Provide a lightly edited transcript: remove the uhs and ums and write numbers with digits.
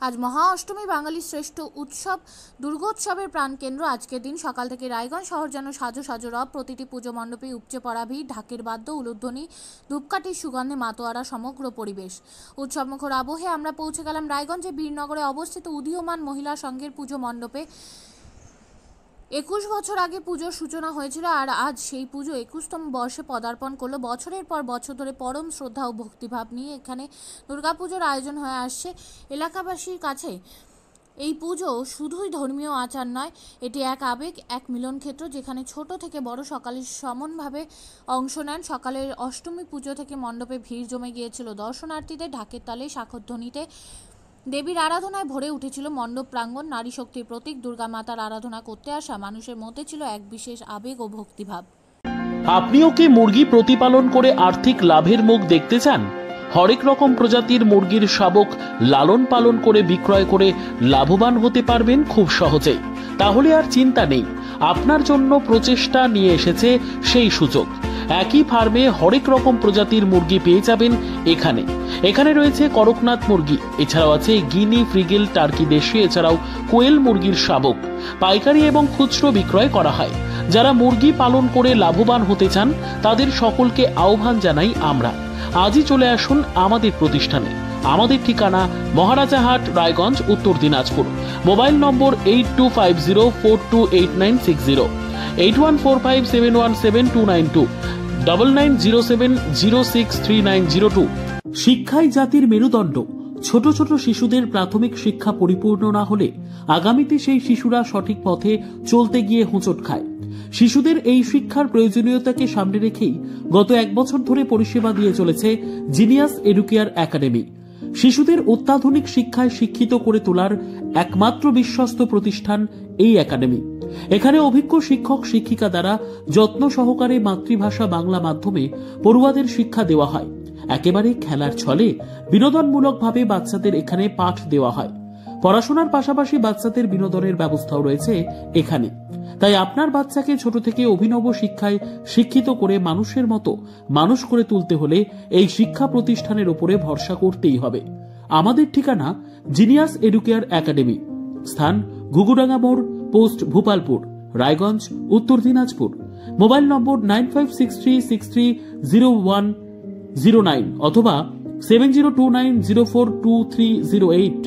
আজ মহা অষ্টমী বাঙালির শ্রেষ্ঠ উৎসব দুর্গোৎসবের প্রাণকেন্দ্র। আজকের দিন সকাল থেকে রায়গঞ্জ শহর যেন সাজো সাজো রব। প্রতিটি পুজো মণ্ডপে উপচে পড়া ভিড়, ঢাকের বাদ্য, উলুধ্বনি, ধূপকাঠির সুগন্ধে মাতোয়ারা সমগ্র পরিবেশ। উৎসবমুখর আবহে আমরা পৌঁছে গেলাম রায়গঞ্জে বীরনগরে অবস্থিত উদীয়মান মহিলা সংঘের পুজো মণ্ডপে। 21 বছর আগে পুজোর সূচনা হয়েছিল আর আজ সেই পুজো 21তম বর্ষে পদার্পণ করলো। বছরের পর বছর ধরে পরম শ্রদ্ধা ও ভক্তিভাব নিয়ে এখানে দুর্গাপুজোর আয়োজন হয়ে আসছে এলাকাবাসীর কাছে। এই পুজো শুধুই ধর্মীয় আচার নয়, এটি এক আবেগ, এক মিলন ক্ষেত্র, যেখানে ছোট থেকে বড় সকালে সমানভাবে অংশ নেন। সকালের অষ্টমী পুজো থেকে মণ্ডপে ভিড় জমে গিয়েছিল দর্শনার্থীদের। ঢাকের তালে, শাঁখধ্বনিতে দেবীর আরাধনায় ভরে উঠেছিল মণ্ডপ প্রাঙ্গণ। নারী শক্তির প্রতীক দুর্গা মাতার আরাধনা করতে আসা মানুষের মধ্যে ছিল এক বিশেষ আবেগ ও ভক্তিভাব। আপনিও কি মুরগি প্রতিপালন করে আর্থিক লাভের মুখ দেখতে চান? হরেক রকম প্রজাতির মুরগির শাবক লালন পালন করে বিক্রয় করে লাভবান হতে পারবেন খুব সহজেই। তাহলে আর চিন্তা নেই, আপনার জন্য প্রচেষ্টা নিয়ে এসেছে সেই সুযোগ। একই ফার্মে হরেক রকম প্রজাতির মুরগি পেয়ে যাবেন এখানে রয়েছে করকনাথ মুরগি, এছাড়াও আছে গিনি, ফ্রিগেল, টার্কি দেশি, এছাড়াও কোয়েল মুরগির শাবক পাইকারি এবং খুচরো বিক্রয় করা হয়। যারা মুরগি পালন করে লাভবান হতে চান তাদের সকলকে আহ্বান জানাই আমরা। আজই চলে আসুন আমাদের প্রতিষ্ঠানে। আমাদের ঠিকানা মহারাজাহাট, রায়গঞ্জ, উত্তর দিনাজপুর। মোবাইল নম্বর 8250428960, 8145717292, 9907063902। শিক্ষাই জাতির মেরুদণ্ড। ছোট ছোট শিশুদের প্রাথমিক শিক্ষা পরিপূর্ণ না হলে আগামীতে সেই শিশুরা সঠিক পথে চলতে গিয়ে হোঁচট খায়। শিশুদের এই শিক্ষার প্রয়োজনীয়তাকে সামনে রেখেই গত 1 বছর ধরে পরিষেবা দিয়ে চলেছে জিনিয়াস এডুকেয়ার একাডেমি। শিশুদের অত্যাধুনিক শিক্ষায় শিক্ষিত করে তোলার একমাত্র বিশ্বস্ত প্রতিষ্ঠান এই একাডেমি। এখানে অভিজ্ঞ শিক্ষক শিক্ষিকা দ্বারা যত্ন সহকারে মাতৃভাষা বাংলা মাধ্যমে পড়ুয়াদের শিক্ষা দেওয়া হয়। একেবারে খেলার ছলে বিনোদনমূলকভাবে বাচ্চাদের এখানে পাঠ দেওয়া হয়। পড়াশোনার পাশাপাশি বাচ্চাদের বিনোদনের ব্যবস্থাও রয়েছে এখানে। তাই আপনার বাচ্চাকে ছোট থেকে অভিনব শিক্ষায় শিক্ষিত করে মানুষের মতো মানুষ করে তুলতে হলে এই শিক্ষা প্রতিষ্ঠানের উপরে ভরসা করতেই হবে। আমাদের ঠিকানা জিনিয়াস এডুকেয়ার একাডেমি, স্থান ঘুঘুডাঙ্গা মোড়, পোস্ট ভূপালপুর, রায়গঞ্জ, উত্তর দিনাজপুর। মোবাইল নম্বর 9563630109 অথবা 7029042308।